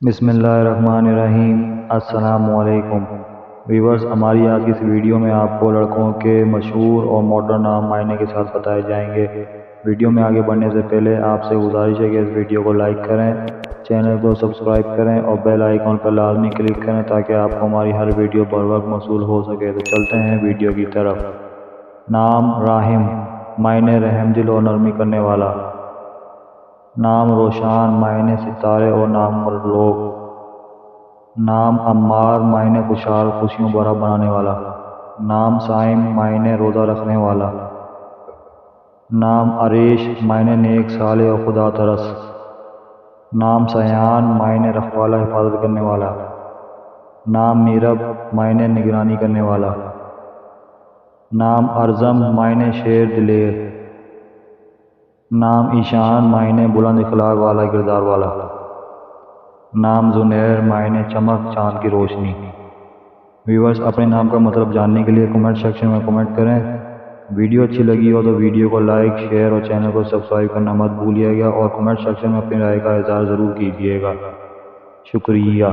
بسم اللہ الرحمن الرحیم۔ السلام علیکم ویورز، ہماری آج کی اس ویڈیو میں آپ کو لڑکوں کے مشہور اور ماڈرن نام معنی کے ساتھ بتائے جائیں گے۔ ویڈیو میں آگے بڑھنے سے پہلے آپ سے گزارش ہے کہ اس ویڈیو کو لائک کریں، چینل کو سبسکرائب کریں اور بیل آئیکن پر لازمی کلک کریں تاکہ آپ کو ہماری ہر ویڈیو پر وقت موصول ہو سکے۔ تو چلتے ہیں ویڈیو کی طرف۔ نام راحم، معنی رحم دل اور نرمی کرنے والا۔ نام روشان، معنی ستارے اور نامور لوگ۔ نام عمار، معنی خوشحال خوشیوں بھرا بنانے والا۔ نام صائم، معنی روزہ رکھنے والا۔ نام عریش، معنی نیک صالح اور خدا ترس۔ نام سیان، معنی رکھوالا حفاظت کرنے والا۔ نام نیرب، معنی نگرانی کرنے والا۔ نام ارزم، معنی شیر دلیر۔ نام ایشان، معنی بلند اخلاق والا کردار والا۔ نام زنیر، معنی چمک چاند کی روشنی۔ ویورز، اپنے نام کا مطلب جاننے کے لیے کمنٹ سیکشن میں کمنٹ کریں۔ ویڈیو اچھی لگی ہو تو ویڈیو کو لائک، شیئر اور چینل کو سبسکرائب کرنا مت بھولیے گا، اور کمنٹ سیکشن میں اپنی رائے کا اظہار ضرور کیجیے گا۔ شکریہ۔